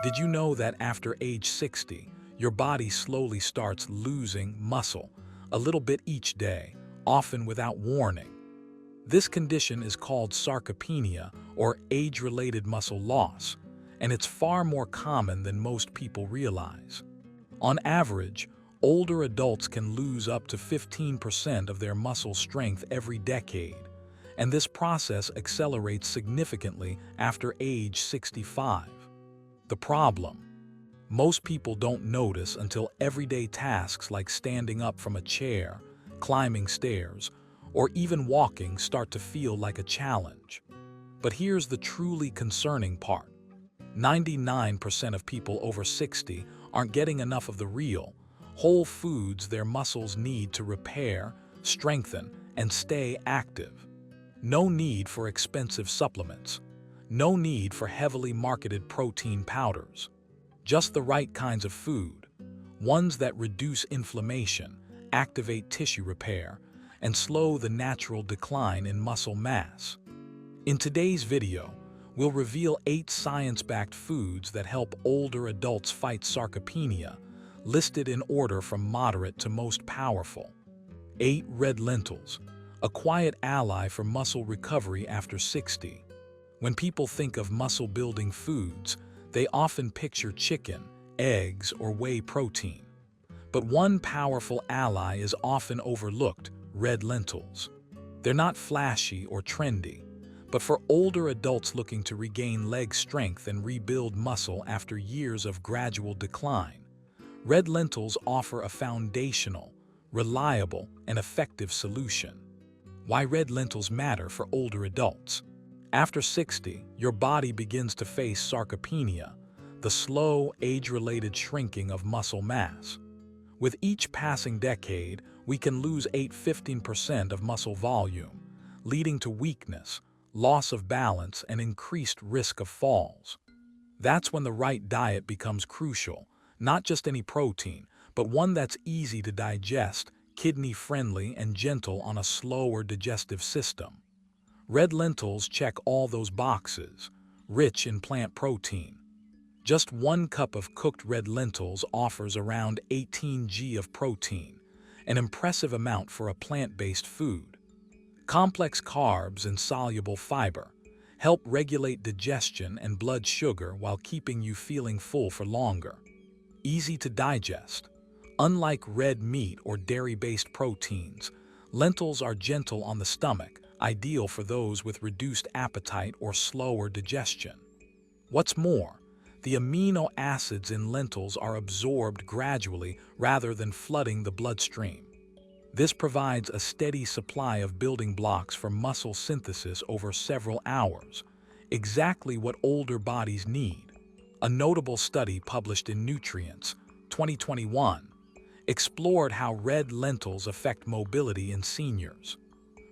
Did you know that after age 60, your body slowly starts losing muscle, a little bit each day, often without warning? This condition is called sarcopenia, or age-related muscle loss, and it's far more common than most people realize. On average, older adults can lose up to 15% of their muscle strength every decade, and this process accelerates significantly after age 65. The problem: most people don't notice until everyday tasks like standing up from a chair, climbing stairs, or even walking start to feel like a challenge. But here's the truly concerning part. 99% of people over 60 aren't getting enough of the real, whole foods their muscles need to repair, strengthen, and stay active. No need for expensive supplements. No need for heavily marketed protein powders. Just the right kinds of food, ones that reduce inflammation, activate tissue repair, and slow the natural decline in muscle mass. In today's video, we'll reveal 8 science-backed foods that help older adults fight sarcopenia, listed in order from moderate to most powerful. 8. Red lentils, a quiet ally for muscle recovery after 60. When people think of muscle-building foods, they often picture chicken, eggs, or whey protein. But one powerful ally is often overlooked: red lentils. They're not flashy or trendy, but for older adults looking to regain leg strength and rebuild muscle after years of gradual decline, red lentils offer a foundational, reliable, and effective solution. Why red lentils matter for older adults? After 60, your body begins to face sarcopenia, the slow, age-related shrinking of muscle mass. With each passing decade, we can lose 15% of muscle volume, leading to weakness, loss of balance, and increased risk of falls. That's when the right diet becomes crucial, not just any protein, but one that's easy to digest, kidney-friendly, and gentle on a slower digestive system. Red lentils check all those boxes, rich in plant protein. Just 1 cup of cooked red lentils offers around 18 g of protein, an impressive amount for a plant-based food. Complex carbs and soluble fiber help regulate digestion and blood sugar while keeping you feeling full for longer. Easy to digest. Unlike red meat or dairy-based proteins, lentils are gentle on the stomach, ideal for those with reduced appetite or slower digestion. What's more, the amino acids in lentils are absorbed gradually rather than flooding the bloodstream. This provides a steady supply of building blocks for muscle synthesis over several hours, exactly what older bodies need. A notable study published in Nutrients, 2021, explored how red lentils affect mobility in seniors.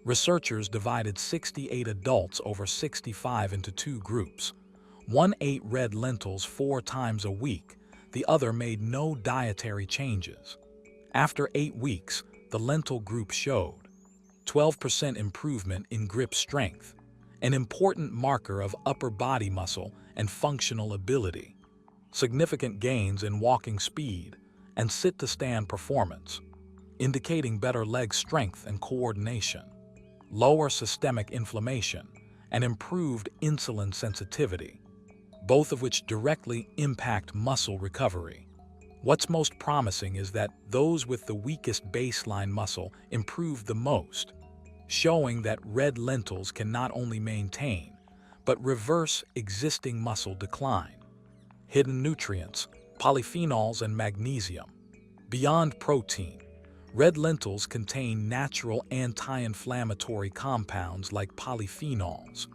Researchers divided 68 adults over 65 into 2 groups. One ate red lentils 4 times a week, the other made no dietary changes. After 8 weeks, the lentil group showed 12% improvement in grip strength, an important marker of upper body muscle and functional ability, significant gains in walking speed and sit-to-stand performance, indicating better leg strength and coordination, lower systemic inflammation, and improved insulin sensitivity, both of which directly impact muscle recovery. What's most promising is that those with the weakest baseline muscle improve the most, showing that red lentils can not only maintain, but reverse existing muscle decline. Hidden nutrients, polyphenols, and magnesium. Beyond protein, red lentils contain natural anti-inflammatory compounds like polyphenols,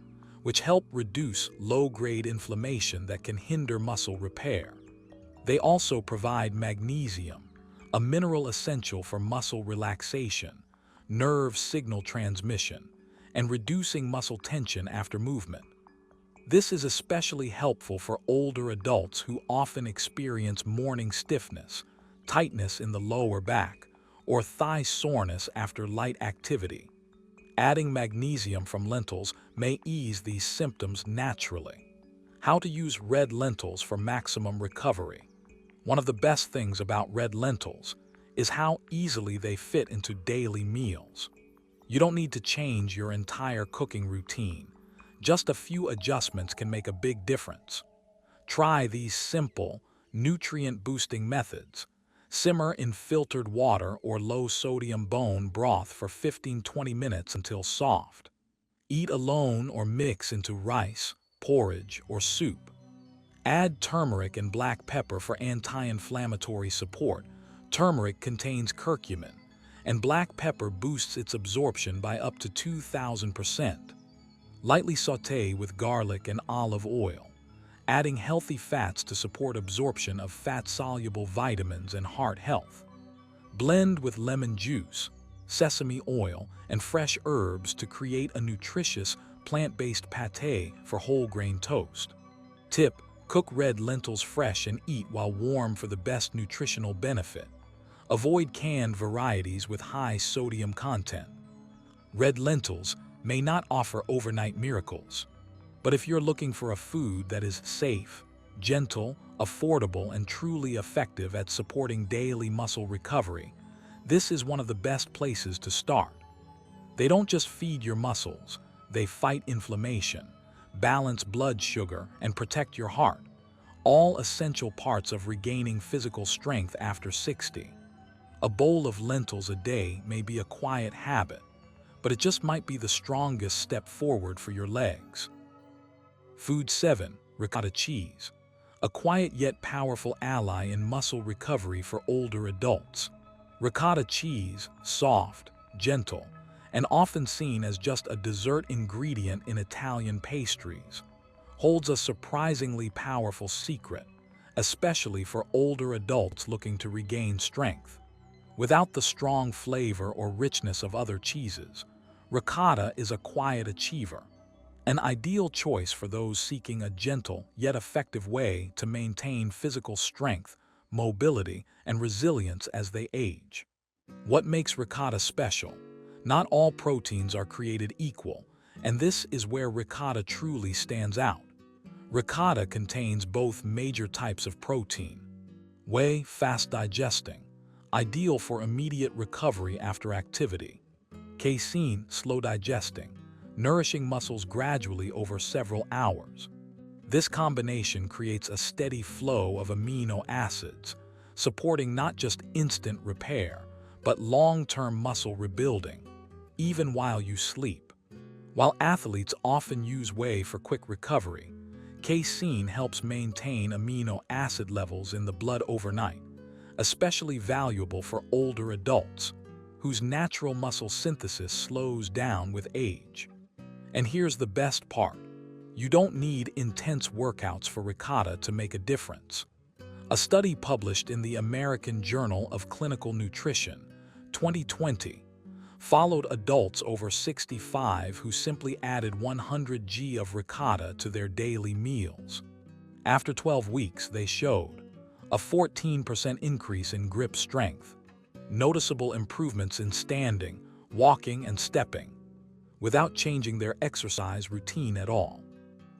which help reduce low-grade inflammation that can hinder muscle repair. They also provide magnesium, a mineral essential for muscle relaxation, nerve signal transmission, and reducing muscle tension after movement. This is especially helpful for older adults who often experience morning stiffness, tightness in the lower back, or thigh soreness after light activity. Adding magnesium from lentils may ease these symptoms naturally. How to use red lentils for maximum recovery. One of the best things about red lentils is how easily they fit into daily meals. You don't need to change your entire cooking routine. Just a few adjustments can make a big difference. Try these simple, nutrient-boosting methods. Simmer in filtered water or low-sodium bone broth for 15-20 minutes until soft. Eat alone or mix into rice, porridge, or soup. Add turmeric and black pepper for anti-inflammatory support. Turmeric contains curcumin, and black pepper boosts its absorption by up to 2,000%. Lightly sauté with garlic and olive oil, adding healthy fats to support absorption of fat-soluble vitamins and heart health. Blend with lemon juice, sesame oil, and fresh herbs to create a nutritious, plant-based pâté for whole-grain toast. Tip: cook red lentils fresh and eat while warm for the best nutritional benefit. Avoid canned varieties with high sodium content. Red lentils may not offer overnight miracles, but if you're looking for a food that is safe, gentle, affordable, and truly effective at supporting daily muscle recovery, this is one of the best places to start. They don't just feed your muscles, they fight inflammation, balance blood sugar, and protect your heart, all essential parts of regaining physical strength after 60. A bowl of lentils a day may be a quiet habit, but it just might be the strongest step forward for your legs. Food 7. Ricotta cheese. A quiet yet powerful ally in muscle recovery for older adults. Ricotta cheese, soft, gentle, and often seen as just a dessert ingredient in Italian pastries, holds a surprisingly powerful secret, especially for older adults looking to regain strength. Without the strong flavor or richness of other cheeses, ricotta is a quiet achiever, an ideal choice for those seeking a gentle yet effective way to maintain physical strength, mobility, and resilience as they age. What makes ricotta special? Not all proteins are created equal, and this is where ricotta truly stands out. Ricotta contains both major types of protein. Whey, fast digesting, ideal for immediate recovery after activity. Casein, slow digesting, nourishing muscles gradually over several hours. This combination creates a steady flow of amino acids, supporting not just instant repair, but long-term muscle rebuilding, even while you sleep. While athletes often use whey for quick recovery, casein helps maintain amino acid levels in the blood overnight, especially valuable for older adults, whose natural muscle synthesis slows down with age. And here's the best part. You don't need intense workouts for ricotta to make a difference. A study published in the American Journal of Clinical Nutrition, 2020, followed adults over 65 who simply added 100 g of ricotta to their daily meals. After 12 weeks, they showed a 14% increase in grip strength, noticeable improvements in standing, walking, and stepping, without changing their exercise routine at all.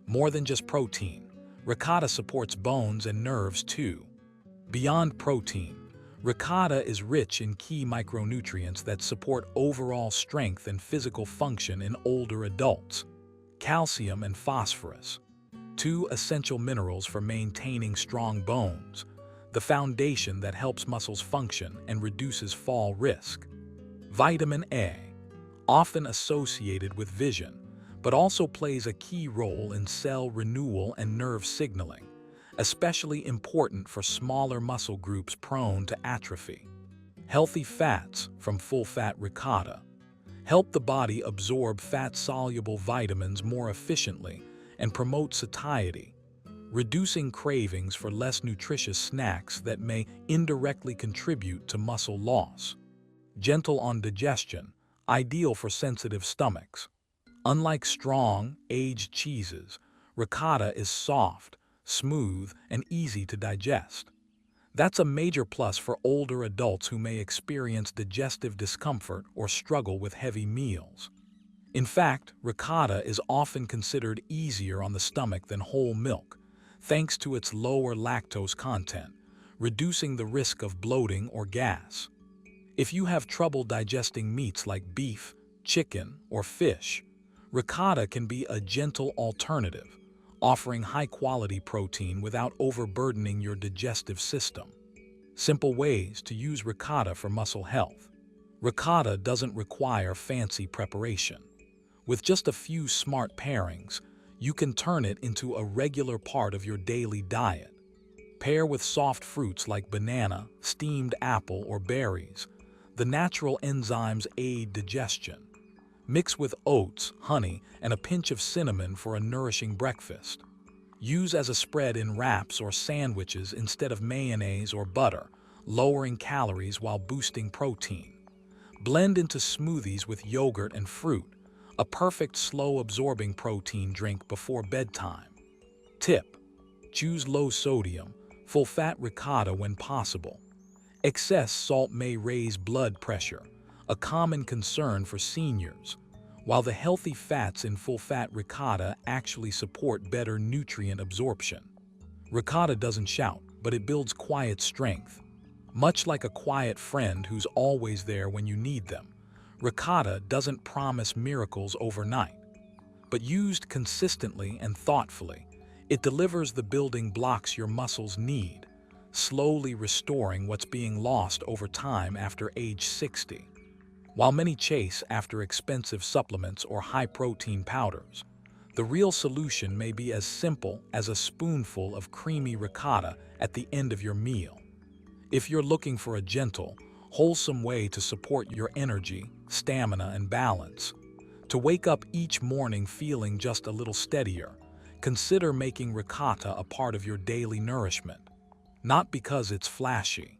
More than just protein, ricotta supports bones and nerves too. Beyond protein, ricotta is rich in key micronutrients that support overall strength and physical function in older adults. Calcium and phosphorus, two essential minerals for maintaining strong bones, the foundation that helps muscles function and reduces fall risk. Vitamin A, often associated with vision, but also plays a key role in cell renewal and nerve signaling, especially important for smaller muscle groups prone to atrophy. Healthy fats from full-fat ricotta help the body absorb fat-soluble vitamins more efficiently and promote satiety, reducing cravings for less nutritious snacks that may indirectly contribute to muscle loss. Gentle on digestion, ideal for sensitive stomachs. Unlike strong, aged cheeses, ricotta is soft, smooth, and easy to digest. That's a major plus for older adults who may experience digestive discomfort or struggle with heavy meals. In fact, ricotta is often considered easier on the stomach than whole milk, thanks to its lower lactose content, reducing the risk of bloating or gas. If you have trouble digesting meats like beef, chicken, or fish, ricotta can be a gentle alternative, offering high-quality protein without overburdening your digestive system. Simple ways to use ricotta for muscle health. Ricotta doesn't require fancy preparation. With just a few smart pairings, you can turn it into a regular part of your daily diet. Pair with soft fruits like banana, steamed apple, or berries. The natural enzymes aid digestion. Mix with oats, honey, and a pinch of cinnamon for a nourishing breakfast. Use as a spread in wraps or sandwiches instead of mayonnaise or butter, lowering calories while boosting protein. Blend into smoothies with yogurt and fruit, a perfect slow-absorbing protein drink before bedtime. Tip: choose low-sodium, full-fat ricotta when possible. Excess salt may raise blood pressure, a common concern for seniors, while the healthy fats in full-fat ricotta actually support better nutrient absorption. Ricotta doesn't shout, but it builds quiet strength. Much like a quiet friend who's always there when you need them, ricotta doesn't promise miracles overnight. But used consistently and thoughtfully, it delivers the building blocks your muscles need, slowly restoring what's being lost over time after age 60. While many chase after expensive supplements or high-protein powders, the real solution may be as simple as a spoonful of creamy ricotta at the end of your meal. If you're looking for a gentle, wholesome way to support your energy, stamina, and balance, to wake up each morning feeling just a little steadier, consider making ricotta a part of your daily nourishment. Not because it's flashy,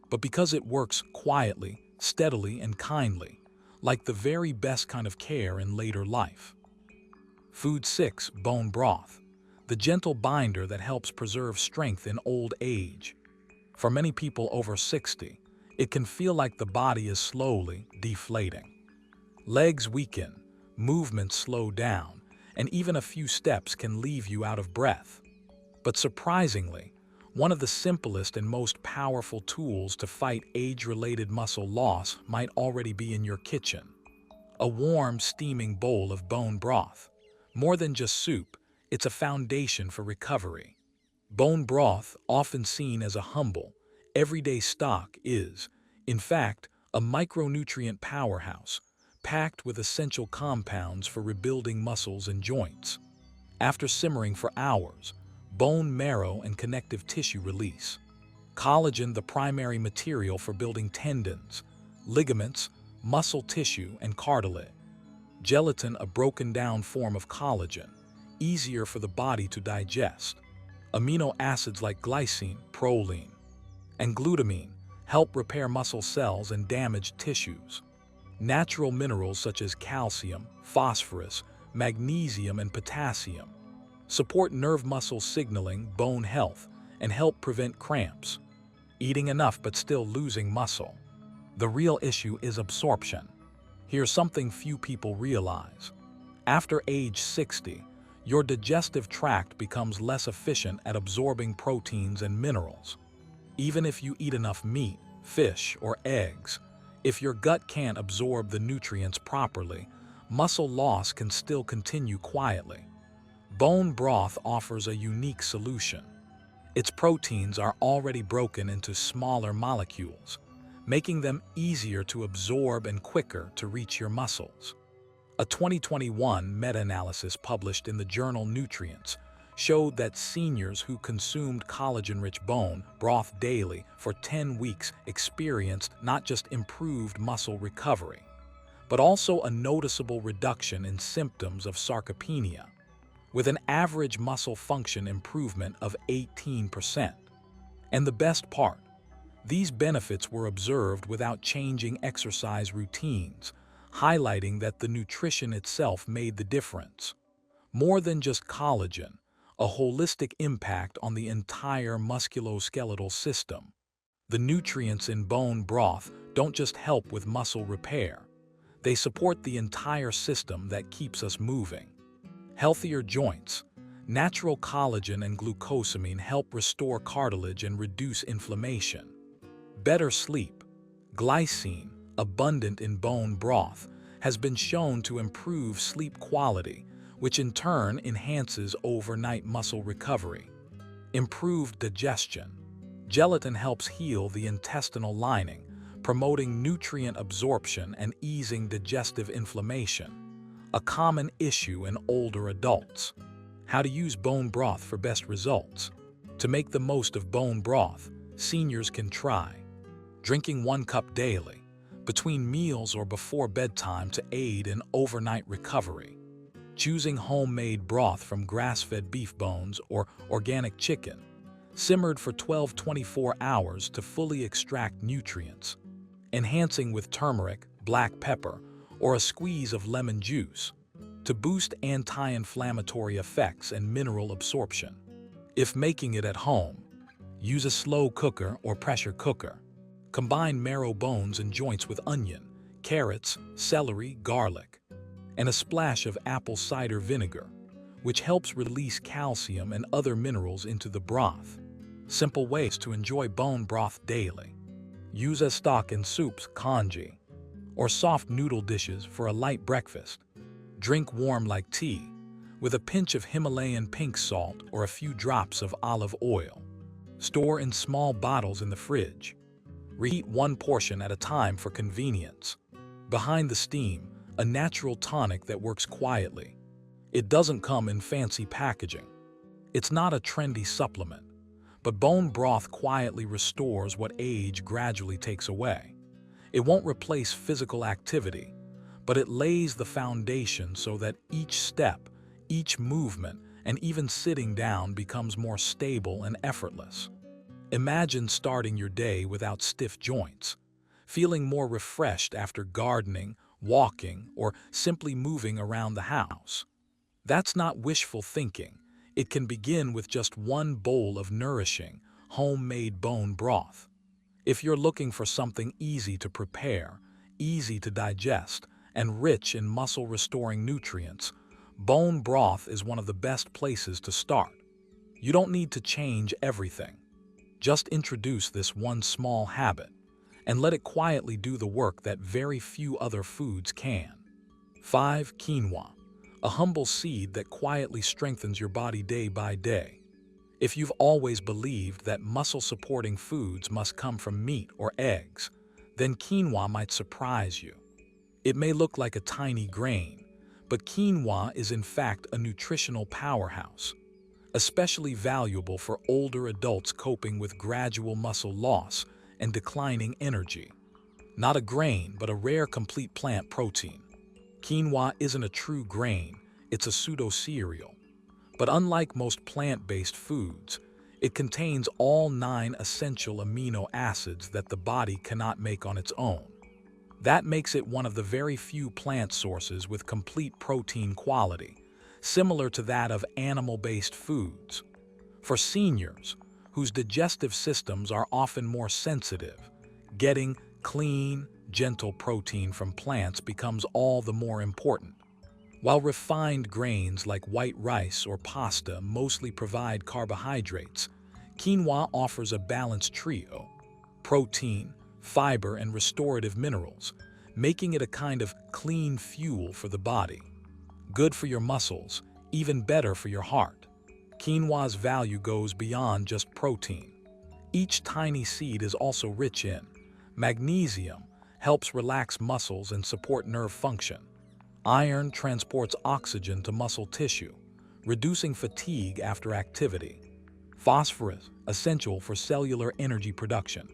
but because it works quietly, steadily, and kindly, like the very best kind of care in later life. Food 6. Bone broth, the gentle binder that helps preserve strength in old age. For many people over 60, it can feel like the body is slowly deflating. Legs weaken, movements slow down, and even a few steps can leave you out of breath. But surprisingly, one of the simplest and most powerful tools to fight age-related muscle loss might already be in your kitchen. A warm, steaming bowl of bone broth. More than just soup, it's a foundation for recovery. Bone broth, often seen as a humble, everyday stock, is, in fact, a micronutrient powerhouse, packed with essential compounds for rebuilding muscles and joints. After simmering for hours, bone marrow and connective tissue release. Collagen, the primary material for building tendons, ligaments, muscle tissue, and cartilage. Gelatin, a broken-down form of collagen, easier for the body to digest. Amino acids like glycine, proline, and glutamine help repair muscle cells and damaged tissues. Natural minerals such as calcium, phosphorus, magnesium, and potassium support nerve muscle signaling, bone health, and help prevent cramps. Eating enough but still losing muscle. The real issue is absorption. Here's something few people realize. After age 60, your digestive tract becomes less efficient at absorbing proteins and minerals. Even if you eat enough meat, fish, or eggs, if your gut can't absorb the nutrients properly, muscle loss can still continue quietly. Bone broth offers a unique solution. Its proteins are already broken into smaller molecules, making them easier to absorb and quicker to reach your muscles. A 2021 meta-analysis published in the journal Nutrients showed that seniors who consumed collagen-rich bone broth daily for 10 weeks experienced not just improved muscle recovery, but also a noticeable reduction in symptoms of sarcopenia, with an average muscle function improvement of 18%. And the best part, these benefits were observed without changing exercise routines, highlighting that the nutrition itself made the difference. More than just collagen, a holistic impact on the entire musculoskeletal system. The nutrients in bone broth don't just help with muscle repair. They support the entire system that keeps us moving. Healthier joints, Natural collagen and glucosamine help restore cartilage and reduce inflammation. Better sleep. Glycine, abundant in bone broth, has been shown to improve sleep quality, which in turn enhances overnight muscle recovery. Improved digestion. Gelatin helps heal the intestinal lining, promoting nutrient absorption and easing digestive inflammation, a common issue in older adults. How to use bone broth for best results. To make the most of bone broth, seniors can try drinking 1 cup daily, between meals or before bedtime to aid in overnight recovery. Choosing homemade broth from grass-fed beef bones or organic chicken, simmered for 12-24 hours to fully extract nutrients. Enhancing with turmeric, black pepper, or a squeeze of lemon juice to boost anti-inflammatory effects and mineral absorption. If making it at home, use a slow cooker or pressure cooker. Combine marrow bones and joints with onion, carrots, celery, garlic, and a splash of apple cider vinegar, which helps release calcium and other minerals into the broth. Simple ways to enjoy bone broth daily. Use as stock in soups, congee, or soft noodle dishes for a light breakfast. Drink warm like tea, with a pinch of Himalayan pink salt or a few drops of olive oil. Store in small bottles in the fridge. Reheat 1 portion at a time for convenience. Behind the steam, a natural tonic that works quietly. It doesn't come in fancy packaging. It's not a trendy supplement, but bone broth quietly restores what age gradually takes away. It won't replace physical activity, but it lays the foundation so that each step, each movement, and even sitting down becomes more stable and effortless. Imagine starting your day without stiff joints, feeling more refreshed after gardening, walking, or simply moving around the house. That's not wishful thinking. It can begin with just 1 bowl of nourishing, homemade bone broth. If you're looking for something easy to prepare, easy to digest, and rich in muscle-restoring nutrients, bone broth is one of the best places to start. You don't need to change everything. Just introduce this 1 small habit, and let it quietly do the work that very few other foods can. 5. Quinoa, a humble seed that quietly strengthens your body day by day. If you've always believed that muscle-supporting foods must come from meat or eggs, then quinoa might surprise you. It may look like a tiny grain, but quinoa is in fact a nutritional powerhouse, especially valuable for older adults coping with gradual muscle loss and declining energy. Not a grain, but a rare complete plant protein. Quinoa isn't a true grain, it's a pseudo-cereal. But unlike most plant-based foods, it contains all 9 essential amino acids that the body cannot make on its own. That makes it one of the very few plant sources with complete protein quality, similar to that of animal-based foods. For seniors, whose digestive systems are often more sensitive, getting clean, gentle protein from plants becomes all the more important. While refined grains like white rice or pasta mostly provide carbohydrates, quinoa offers a balanced trio: protein, fiber, and restorative minerals, making it a kind of clean fuel for the body. Good for your muscles, even better for your heart. Quinoa's value goes beyond just protein. Each tiny seed is also rich in magnesium, helps relax muscles and support nerve function. Iron transports oxygen to muscle tissue, reducing fatigue after activity. Phosphorus, essential for cellular energy production.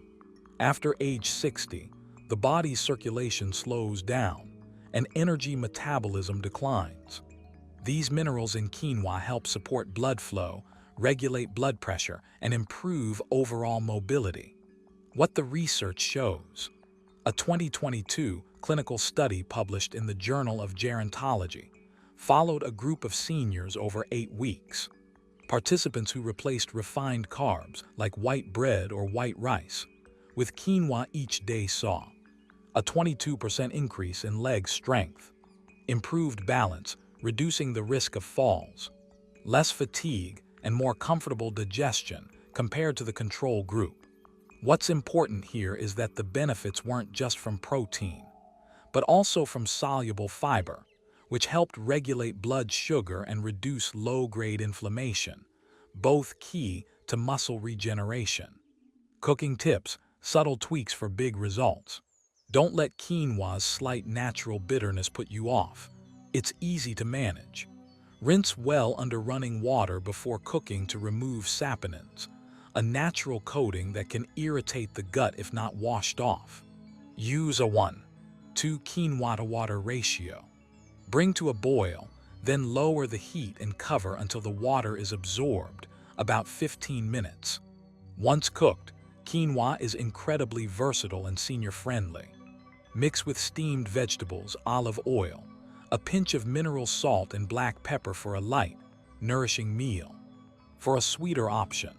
After age 60, the body's circulation slows down, and energy metabolism declines. These minerals in quinoa help support blood flow, regulate blood pressure, and improve overall mobility. What the research shows. A 2022 clinical study published in the Journal of Gerontology followed a group of seniors over 8 weeks. Participants who replaced refined carbs like white bread or white rice with quinoa each day saw a 22% increase in leg strength, improved balance, reducing the risk of falls, less fatigue, and more comfortable digestion compared to the control group. What's important here is that the benefits weren't just from protein, but also from soluble fiber, which helped regulate blood sugar and reduce low-grade inflammation, both key to muscle regeneration. Cooking tips, subtle tweaks for big results. Don't let quinoa's slight natural bitterness put you off. It's easy to manage. Rinse well under running water before cooking to remove saponins, a natural coating that can irritate the gut if not washed off. Use a 1:2 quinoa to water ratio. Bring to a boil, then lower the heat and cover until the water is absorbed, about 15 minutes. Once cooked, quinoa is incredibly versatile and senior-friendly. Mix with steamed vegetables, olive oil, a pinch of mineral salt and black pepper for a light, nourishing meal. For a sweeter option,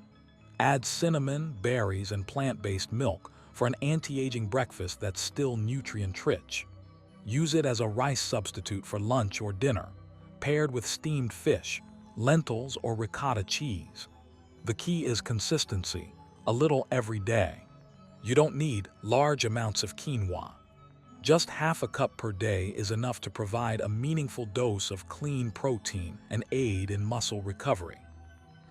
add cinnamon, berries, and plant-based milk for an anti-aging breakfast that's still nutrient-rich. Use it as a rice substitute for lunch or dinner, paired with steamed fish, lentils, or ricotta cheese. The key is consistency, a little every day. You don't need large amounts of quinoa. Just half a cup per day is enough to provide a meaningful dose of clean protein and aid in muscle recovery.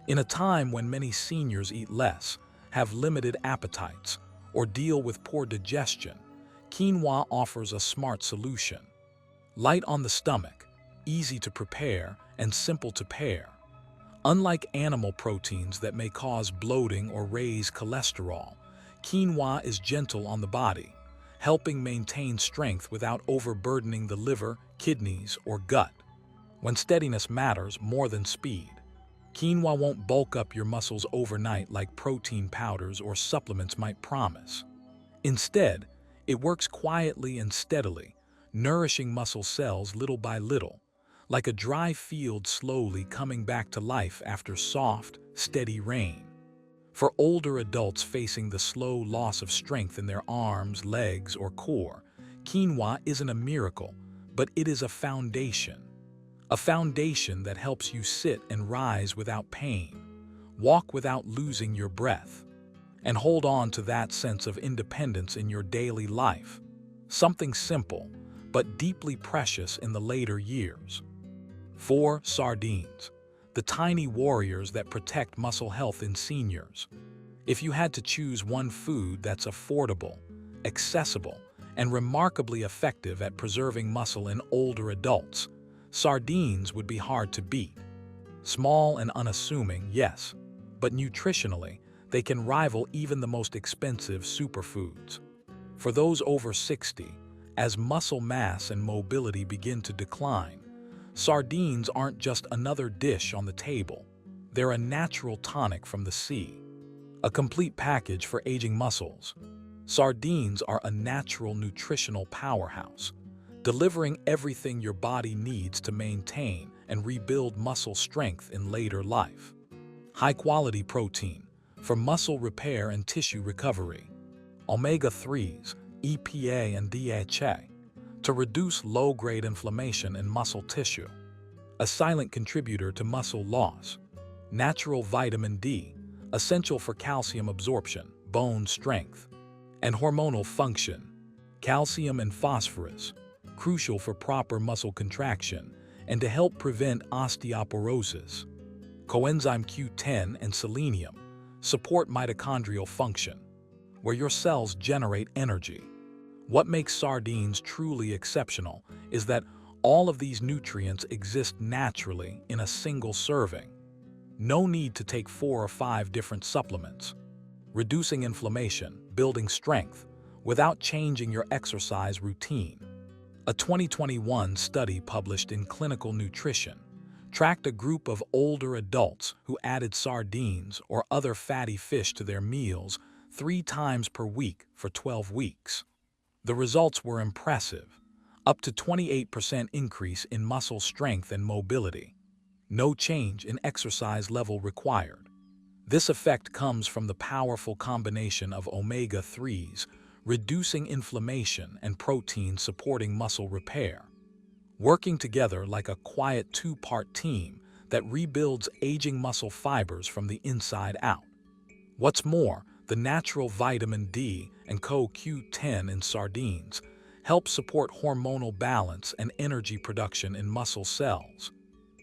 In a time when many seniors eat less, have limited appetites, or deal with poor digestion, quinoa offers a smart solution. Light on the stomach, easy to prepare, and simple to pair. Unlike animal proteins that may cause bloating or raise cholesterol, quinoa is gentle on the body, helping maintain strength without overburdening the liver, kidneys, or gut. When steadiness matters more than speed, quinoa won't bulk up your muscles overnight like protein powders or supplements might promise. Instead, it works quietly and steadily, nourishing muscle cells little by little, like a dry field slowly coming back to life after soft, steady rain. For older adults facing the slow loss of strength in their arms, legs, or core, quinoa isn't a miracle, but it is a foundation. A foundation that helps you sit and rise without pain, walk without losing your breath, and hold on to that sense of independence in your daily life. Something simple, but deeply precious in the later years. 4. Sardines, the tiny warriors that protect muscle health in seniors. If you had to choose one food that's affordable, accessible, and remarkably effective at preserving muscle in older adults, sardines would be hard to beat. Small and unassuming, yes, but nutritionally, they can rival even the most expensive superfoods. For those over 60, as muscle mass and mobility begin to decline, sardines aren't just another dish on the table. They're a natural tonic from the sea. A complete package for aging muscles. Sardines are a natural nutritional powerhouse, delivering everything your body needs to maintain and rebuild muscle strength in later life. High-quality protein for muscle repair and tissue recovery. Omega-3s, EPA and DHA, to reduce low-grade inflammation in muscle tissue. A silent contributor to muscle loss. Natural vitamin D, essential for calcium absorption, bone strength, and hormonal function. Calcium and phosphorus, crucial for proper muscle contraction and to help prevent osteoporosis. Coenzyme Q10 and selenium support mitochondrial function, where your cells generate energy. What makes sardines truly exceptional is that all of these nutrients exist naturally in a single serving. No need to take 4 or 5 different supplements. Reducing inflammation, building strength, without changing your exercise routine. A 2021 study published in Clinical Nutrition tracked a group of older adults who added sardines or other fatty fish to their meals 3 times per week for 12 weeks. The results were impressive, up to 28% increase in muscle strength and mobility. No change in exercise level required. This effect comes from the powerful combination of omega-3s, reducing inflammation, and protein supporting muscle repair. Working together like a quiet 2-part team, that rebuilds aging muscle fibers from the inside out. What's more, the natural vitamin D and CoQ10 in sardines help support hormonal balance and energy production in muscle cells,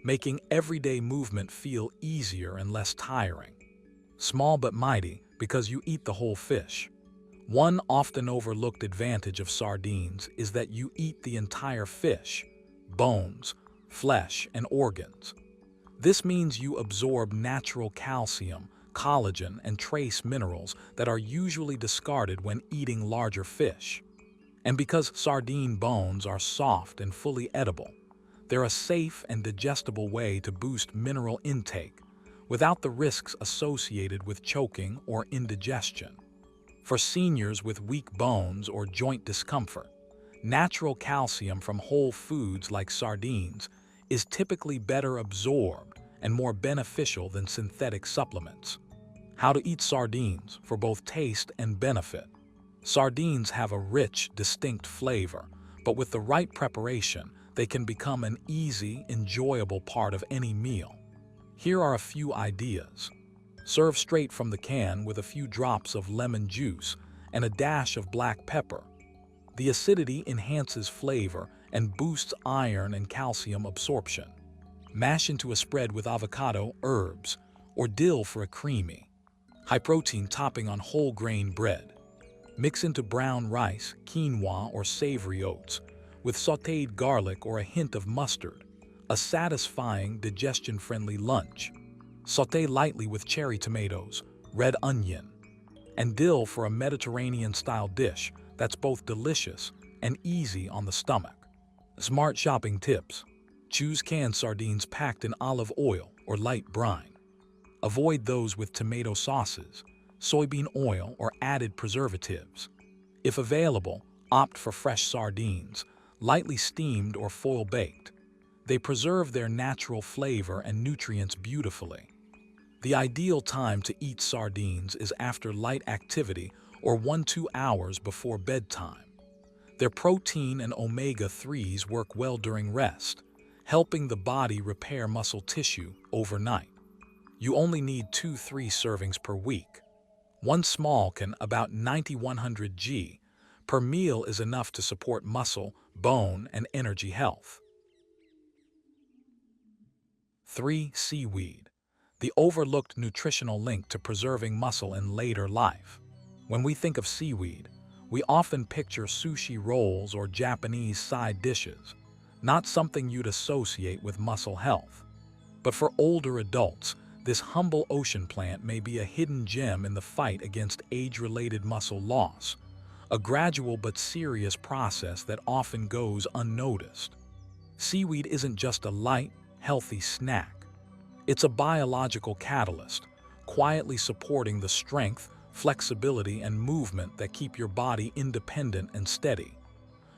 making everyday movement feel easier and less tiring. Small but mighty because you eat the whole fish. One often overlooked advantage of sardines is that you eat the entire fish, bones, flesh, and organs. This means you absorb natural calcium, collagen, and trace minerals that are usually discarded when eating larger fish. And because sardine bones are soft and fully edible, they're a safe and digestible way to boost mineral intake without the risks associated with choking or indigestion. For seniors with weak bones or joint discomfort, natural calcium from whole foods like sardines is typically better absorbed and more beneficial than synthetic supplements. How to eat sardines for both taste and benefit. Sardines have a rich, distinct flavor, but with the right preparation, they can become an easy, enjoyable part of any meal. Here are a few ideas. Serve straight from the can with a few drops of lemon juice and a dash of black pepper. The acidity enhances flavor and boosts iron and calcium absorption. Mash into a spread with avocado, herbs, or dill for a creamy, high-protein topping on whole grain bread. Mix into brown rice, quinoa, or savory oats with sautéed garlic or a hint of mustard, a satisfying, digestion-friendly lunch. Sauté lightly with cherry tomatoes, red onion, and dill for a Mediterranean-style dish that's both delicious and easy on the stomach. Smart shopping tips. Choose canned sardines packed in olive oil or light brine. Avoid those with tomato sauces, soybean oil, or added preservatives. If available, opt for fresh sardines, lightly steamed or foil-baked. They preserve their natural flavor and nutrients beautifully. The ideal time to eat sardines is after light activity or 1–2 hours before bedtime. Their protein and omega-3s work well during rest, helping the body repair muscle tissue overnight. You only need 2–3 servings per week. One small can, about 90–100 g, per meal is enough to support muscle, bone, and energy health. 3. Seaweed. The overlooked nutritional link to preserving muscle in later life. When we think of seaweed, we often picture sushi rolls or Japanese side dishes, not something you'd associate with muscle health. But for older adults, this humble ocean plant may be a hidden gem in the fight against age-related muscle loss, a gradual but serious process that often goes unnoticed. Seaweed isn't just a light, healthy snack. It's a biological catalyst, quietly supporting the strength, flexibility, and movement that keep your body independent and steady.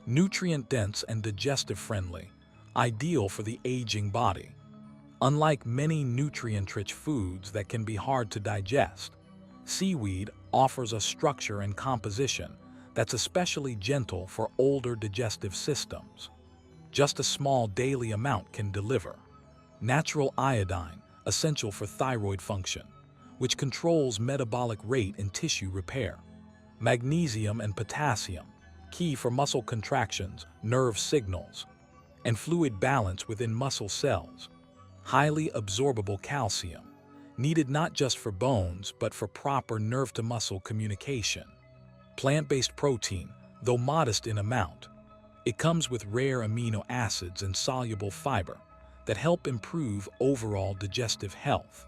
Nutrient-dense and digestive-friendly, ideal for the aging body. Unlike many nutrient-rich foods that can be hard to digest, seaweed offers a structure and composition that's especially gentle for older digestive systems. Just a small daily amount can deliver. Natural iodine, essential for thyroid function, which controls metabolic rate and tissue repair. Magnesium and potassium, key for muscle contractions, nerve signals, and fluid balance within muscle cells. Highly absorbable calcium, needed not just for bones but for proper nerve-to-muscle communication. Plant-based protein, though modest in amount, it comes with rare amino acids and soluble fiber that help improve overall digestive health.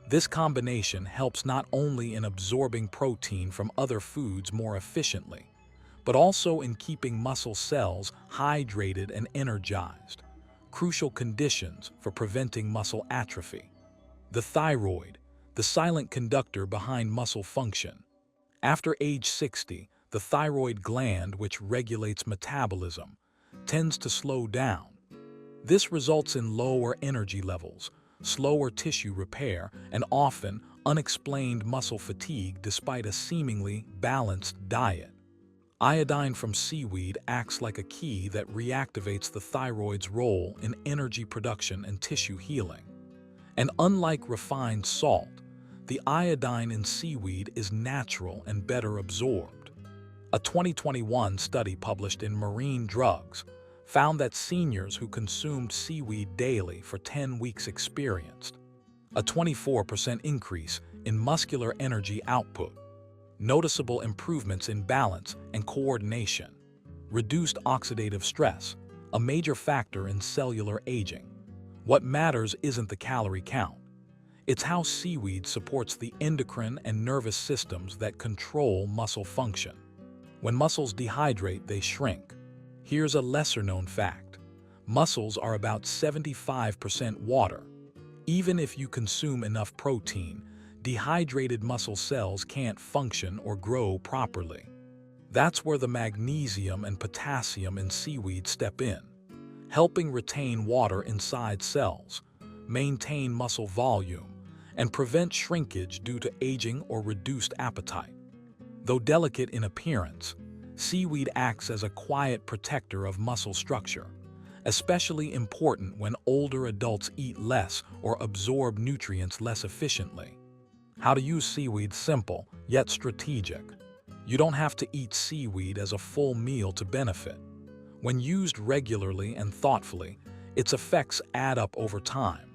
This combination helps not only in absorbing protein from other foods more efficiently, but also in keeping muscle cells hydrated and energized, crucial conditions for preventing muscle atrophy. The thyroid, the silent conductor behind muscle function. After age 60, the thyroid gland, which regulates metabolism, tends to slow down. This results in lower energy levels, slower tissue repair, and often unexplained muscle fatigue despite a seemingly balanced diet. Iodine from seaweed acts like a key that reactivates the thyroid's role in energy production and tissue healing. And unlike refined salt, the iodine in seaweed is natural and better absorbed. A 2021 study published in Marine Drugs found that seniors who consumed seaweed daily for 10 weeks experienced a 24% increase in muscular energy output, noticeable improvements in balance and coordination, reduced oxidative stress, a major factor in cellular aging. What matters isn't the calorie count. It's how seaweed supports the endocrine and nervous systems that control muscle function. When muscles dehydrate, they shrink. Here's a lesser-known fact. Muscles are about 75% water. Even if you consume enough protein, dehydrated muscle cells can't function or grow properly. That's where the magnesium and potassium in seaweed step in, helping retain water inside cells, maintain muscle volume, and prevent shrinkage due to aging or reduced appetite. Though delicate in appearance, seaweed acts as a quiet protector of muscle structure, especially important when older adults eat less or absorb nutrients less efficiently. How to use seaweed: simple, yet strategic. You don't have to eat seaweed as a full meal to benefit. When used regularly and thoughtfully, its effects add up over time.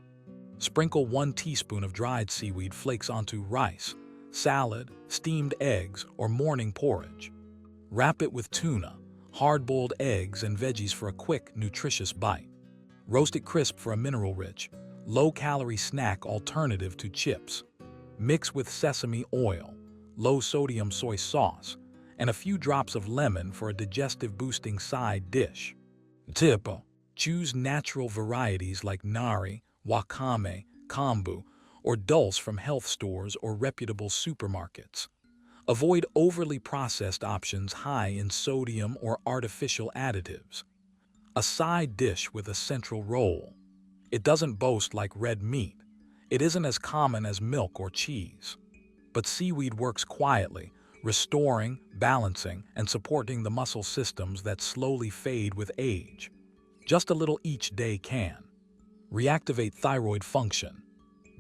Sprinkle 1 teaspoon of dried seaweed flakes onto rice, salad, steamed eggs, or morning porridge. Wrap it with tuna, hard-boiled eggs, and veggies for a quick, nutritious bite. Roast it crisp for a mineral-rich, low-calorie snack alternative to chips. Mix with sesame oil, low-sodium soy sauce, and a few drops of lemon for a digestive-boosting side dish. Tip: choose natural varieties like nari, wakame, kombu, or dulse from health stores or reputable supermarkets. Avoid overly processed options high in sodium or artificial additives. A side dish with a central role. It doesn't boast like red meat. It isn't as common as milk or cheese. But seaweed works quietly, restoring, balancing, and supporting the muscle systems that slowly fade with age. Just a little each day can reactivate thyroid function,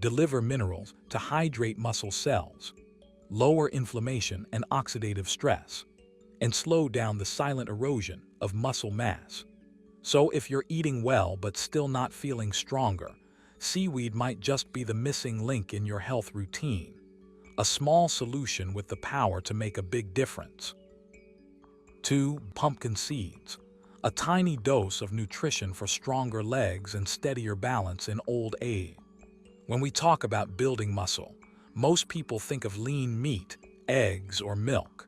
deliver minerals to hydrate muscle cells, lower inflammation and oxidative stress, and slow down the silent erosion of muscle mass. So if you're eating well but still not feeling stronger, seaweed might just be the missing link in your health routine. A small solution with the power to make a big difference. 2. Pumpkin seeds. A tiny dose of nutrition for stronger legs and steadier balance in old age. When we talk about building muscle, most people think of lean meat, eggs, or milk.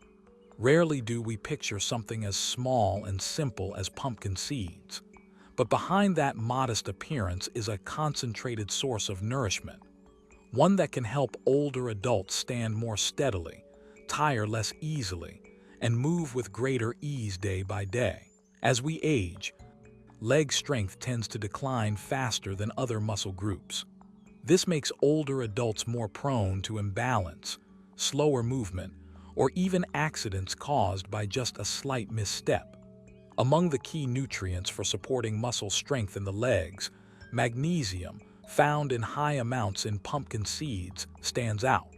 Rarely do we picture something as small and simple as pumpkin seeds. But behind that modest appearance is a concentrated source of nourishment, one that can help older adults stand more steadily, tire less easily, and move with greater ease day by day. As we age, leg strength tends to decline faster than other muscle groups. This makes older adults more prone to imbalance, slower movement, or even accidents caused by just a slight misstep. Among the key nutrients for supporting muscle strength in the legs, magnesium, found in high amounts in pumpkin seeds, stands out.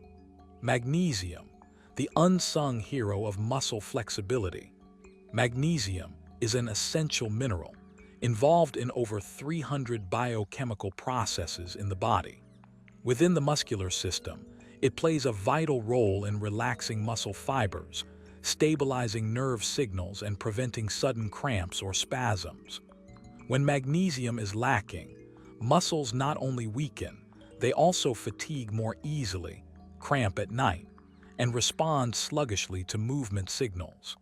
Magnesium, the unsung hero of muscle flexibility. Magnesium is an essential mineral involved in over 300 biochemical processes in the body. Within the muscular system, it plays a vital role in relaxing muscle fibers, stabilizing nerve signals, and preventing sudden cramps or spasms. When magnesium is lacking, muscles not only weaken, they also fatigue more easily, cramp at night, and respond sluggishly to movement signals.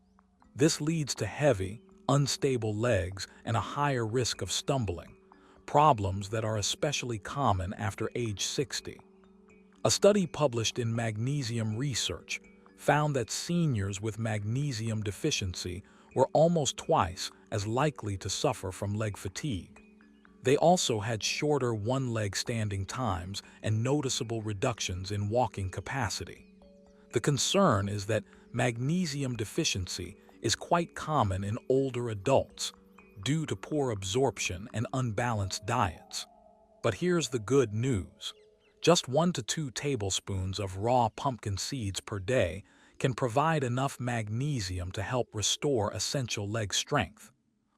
This leads to heavy, unstable legs and a higher risk of stumbling, problems that are especially common after age 60. A study published in Magnesium Research found that seniors with magnesium deficiency were almost twice as likely to suffer from leg fatigue. They also had shorter one-leg standing times and noticeable reductions in walking capacity. The concern is that magnesium deficiency is quite common in older adults due to poor absorption and unbalanced diets. But here's the good news. Just 1 to 2 tablespoons of raw pumpkin seeds per day can provide enough magnesium to help restore essential leg strength.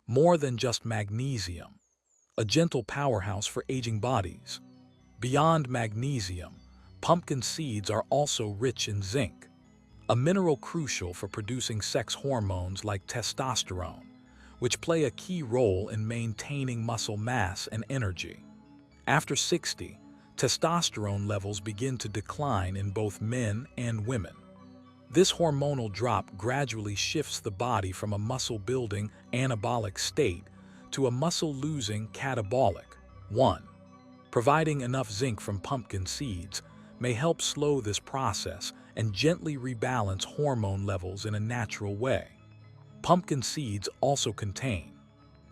More than just magnesium, a gentle powerhouse for aging bodies. Beyond magnesium, pumpkin seeds are also rich in zinc, a mineral crucial for producing sex hormones like testosterone, which play a key role in maintaining muscle mass and energy. After 60, testosterone levels begin to decline in both men and women. This hormonal drop gradually shifts the body from a muscle-building anabolic state to a muscle-losing catabolic one. Providing enough zinc from pumpkin seeds may help slow this process and gently rebalance hormone levels in a natural way. Pumpkin seeds also contain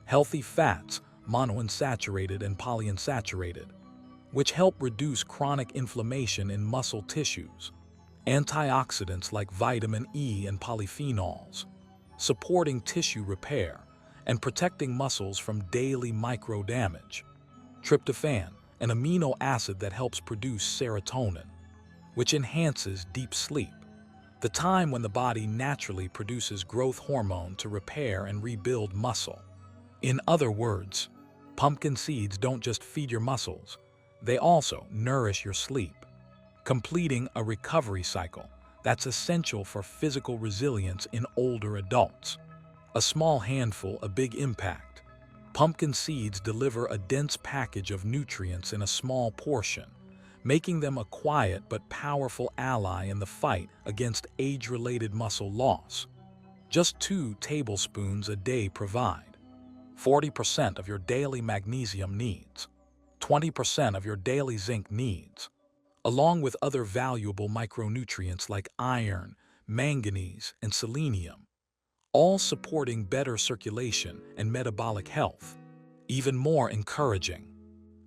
healthy fats, monounsaturated and polyunsaturated, which help reduce chronic inflammation in muscle tissues, antioxidants like vitamin E and polyphenols, supporting tissue repair and protecting muscles from daily micro-damage, tryptophan, an amino acid that helps produce serotonin, which enhances deep sleep, the time when the body naturally produces growth hormone to repair and rebuild muscle. In other words, pumpkin seeds don't just feed your muscles, they also nourish your sleep, completing a recovery cycle that's essential for physical resilience in older adults. A small handful, a big impact. Pumpkin seeds deliver a dense package of nutrients in a small portion, making them a quiet but powerful ally in the fight against age-related muscle loss. Just 2 tablespoons a day provide 40% of your daily magnesium needs, 20% of your daily zinc needs, along with other valuable micronutrients like iron, manganese, and selenium, all supporting better circulation and metabolic health. Even more encouraging,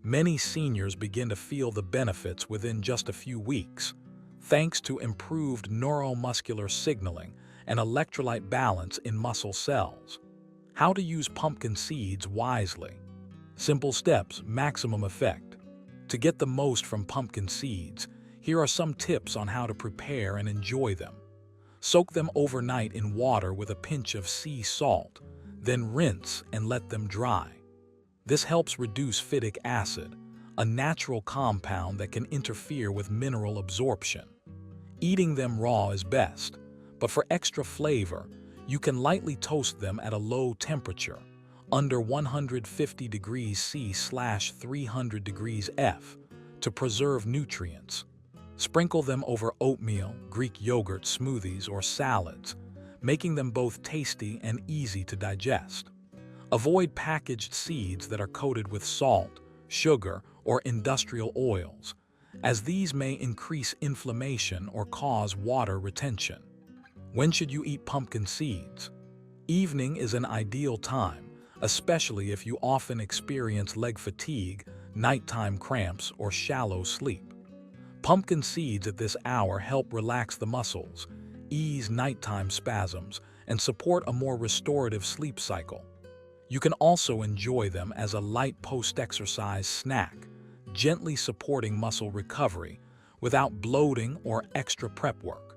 many seniors begin to feel the benefits within just a few weeks, thanks to improved neuromuscular signaling and electrolyte balance in muscle cells. How to use pumpkin seeds wisely. Simple steps, maximum effect. To get the most from pumpkin seeds, here are some tips on how to prepare and enjoy them. Soak them overnight in water with a pinch of sea salt, then rinse and let them dry. This helps reduce phytic acid, a natural compound that can interfere with mineral absorption. Eating them raw is best, but for extra flavor, you can lightly toast them at a low temperature, under 150 degrees C/300 degrees F, to preserve nutrients. Sprinkle them over oatmeal, Greek yogurt, smoothies, or salads, making them both tasty and easy to digest. Avoid packaged seeds that are coated with salt, sugar, or industrial oils, as these may increase inflammation or cause water retention. When should you eat pumpkin seeds? Evening is an ideal time, especially if you often experience leg fatigue, nighttime cramps, or shallow sleep. Pumpkin seeds at this hour help relax the muscles, ease nighttime spasms, and support a more restorative sleep cycle. You can also enjoy them as a light post-exercise snack, gently supporting muscle recovery without bloating or extra prep work.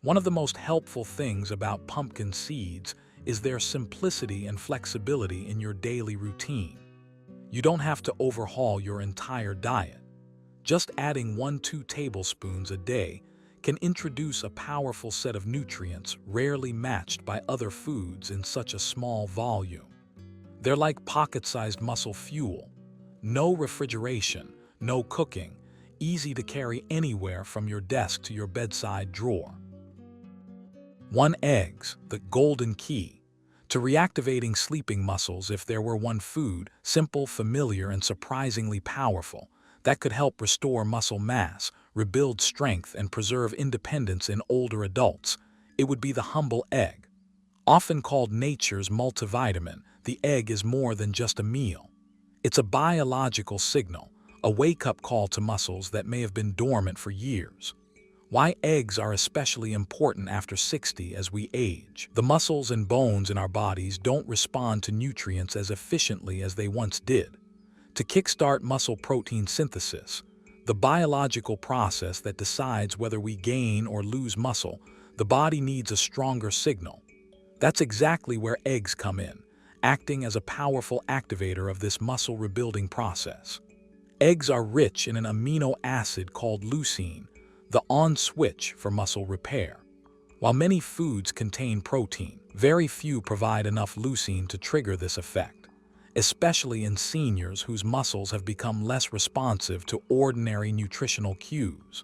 One of the most helpful things about pumpkin seeds is their simplicity and flexibility in your daily routine. You don't have to overhaul your entire diet. Just adding 1–2 tablespoons a day can introduce a powerful set of nutrients rarely matched by other foods in such a small volume. They're like pocket-sized muscle fuel. No refrigeration, no cooking, easy to carry anywhere from your desk to your bedside drawer. 1. Eggs, the golden key to reactivating sleeping muscles. If there were one food, simple, familiar, and surprisingly powerful, that could help restore muscle mass, rebuild strength, and preserve independence in older adults, it would be the humble egg. Often called nature's multivitamin, the egg is more than just a meal. It's a biological signal, a wake-up call to muscles that may have been dormant for years. Why eggs are especially important after 60 as we age. The muscles and bones in our bodies don't respond to nutrients as efficiently as they once did. To kickstart muscle protein synthesis, the biological process that decides whether we gain or lose muscle, the body needs a stronger signal. That's exactly where eggs come in, acting as a powerful activator of this muscle rebuilding process. Eggs are rich in an amino acid called leucine, the on switch for muscle repair. While many foods contain protein, very few provide enough leucine to trigger this effect, especially in seniors whose muscles have become less responsive to ordinary nutritional cues.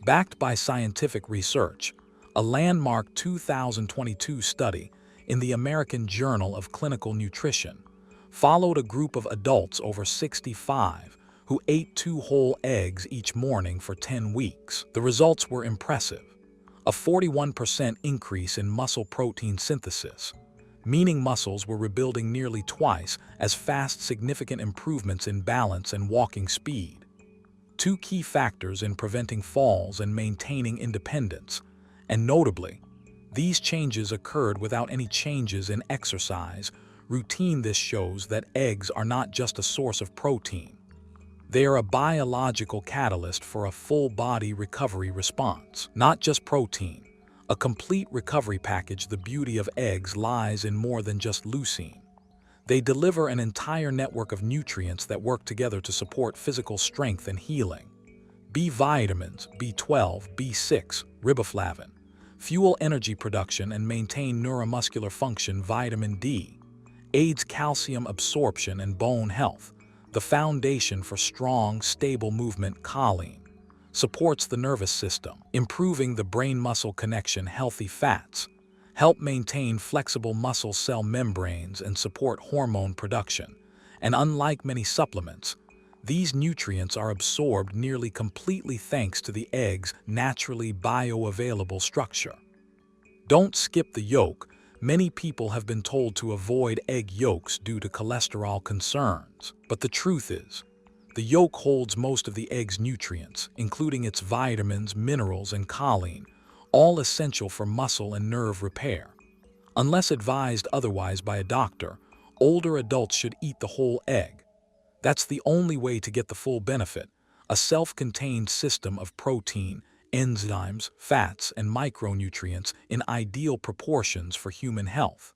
Backed by scientific research, a landmark 2022 study in the American Journal of Clinical Nutrition followed a group of adults over 65 who ate 2 whole eggs each morning for 10 weeks. The results were impressive. A 41% increase in muscle protein synthesis, meaning muscles were rebuilding nearly twice as fast, significant improvements in balance and walking speed. 2 key factors in preventing falls and maintaining independence, and notably, these changes occurred without any changes in exercise routine. This shows that eggs are not just a source of protein. They are a biological catalyst for a full-body recovery response. Not just protein, a complete recovery package. The beauty of eggs lies in more than just leucine. They deliver an entire network of nutrients that work together to support physical strength and healing. B vitamins, B12, B6, riboflavin, fuel energy production and maintain neuromuscular function. Vitamin D aids calcium absorption and bone health, the foundation for strong, stable movement. Choline supports the nervous system, improving the brain-muscle connection. Healthy fats help maintain flexible muscle cell membranes and support hormone production. And unlike many supplements, these nutrients are absorbed nearly completely thanks to the egg's naturally bioavailable structure. Don't skip the yolk. Many people have been told to avoid egg yolks due to cholesterol concerns. But the truth is, the yolk holds most of the egg's nutrients, including its vitamins, minerals, and choline, all essential for muscle and nerve repair. Unless advised otherwise by a doctor, older adults should eat the whole egg. That's the only way to get the full benefit, a self-contained system of protein, enzymes, fats, and micronutrients in ideal proportions for human health.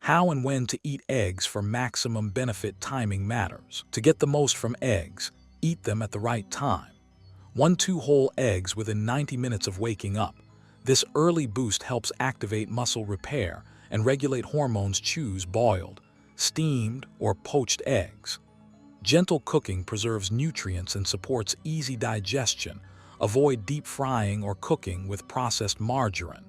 How and when to eat eggs for maximum benefit. Timing matters. To get the most from eggs, eat them at the right time. 1-2 whole eggs within 90 minutes of waking up. This early boost helps activate muscle repair and regulate hormones. Choose boiled, steamed, or poached eggs. Gentle cooking preserves nutrients and supports easy digestion. Avoid deep frying or cooking with processed margarine.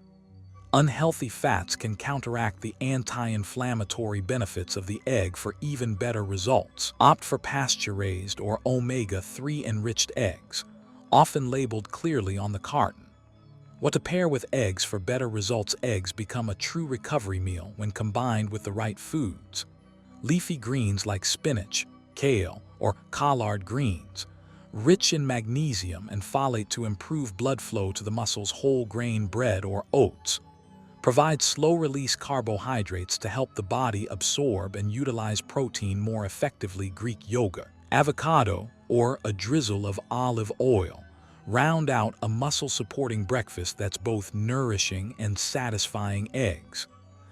Unhealthy fats can counteract the anti-inflammatory benefits of the egg. For even better results, opt for pasture-raised or omega-3 enriched eggs, often labeled clearly on the carton. What to pair with eggs for better results? Eggs become a true recovery meal when combined with the right foods. Leafy greens like spinach, kale, or collard greens, rich in magnesium and folate to improve blood flow to the muscles. Whole grain bread or oats provide slow-release carbohydrates to help the body absorb and utilize protein more effectively. Greek yogurt, avocado, or a drizzle of olive oil round out a muscle-supporting breakfast that's both nourishing and satisfying. Eggs,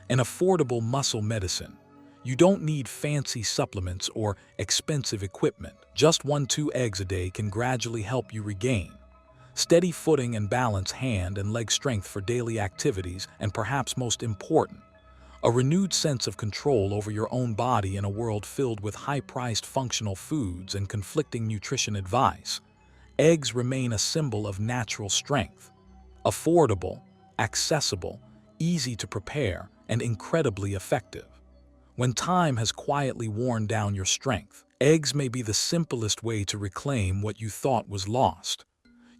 an affordable muscle medicine. You don't need fancy supplements or expensive equipment. Just 1-2 eggs a day can gradually help you regain steady footing and balance, hand and leg strength for daily activities, and perhaps most important, a renewed sense of control over your own body in a world filled with high-priced functional foods and conflicting nutrition advice. Eggs remain a symbol of natural strength. Affordable, accessible, easy to prepare, and incredibly effective. When time has quietly worn down your strength, eggs may be the simplest way to reclaim what you thought was lost.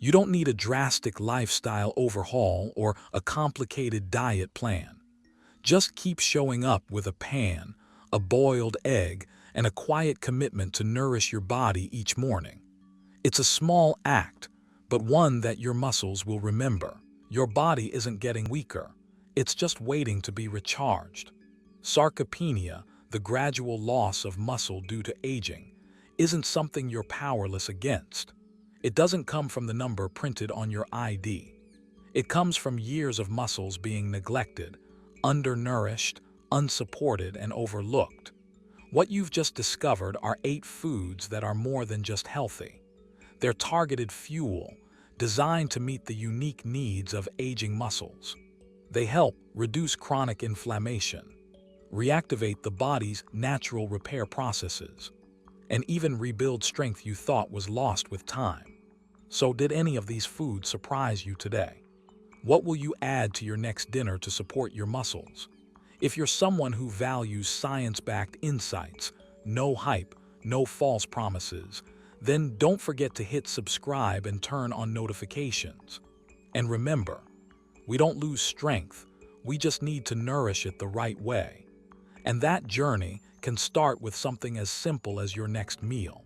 You don't need a drastic lifestyle overhaul or a complicated diet plan. Just keep showing up with a pan, a boiled egg, and a quiet commitment to nourish your body each morning. It's a small act, but one that your muscles will remember. Your body isn't getting weaker. It's just waiting to be recharged. Sarcopenia, the gradual loss of muscle due to aging, isn't something you're powerless against. It doesn't come from the number printed on your ID. It comes from years of muscles being neglected, undernourished, unsupported, and overlooked. What you've just discovered are 8 foods that are more than just healthy. They're targeted fuel, designed to meet the unique needs of aging muscles. They help reduce chronic inflammation, reactivate the body's natural repair processes, and even rebuild strength you thought was lost with time. So did any of these foods surprise you today? What will you add to your next dinner to support your muscles? If you're someone who values science-backed insights, no hype, no false promises, then don't forget to hit subscribe and turn on notifications. And remember, we don't lose strength, we just need to nourish it the right way. And that journey can start with something as simple as your next meal.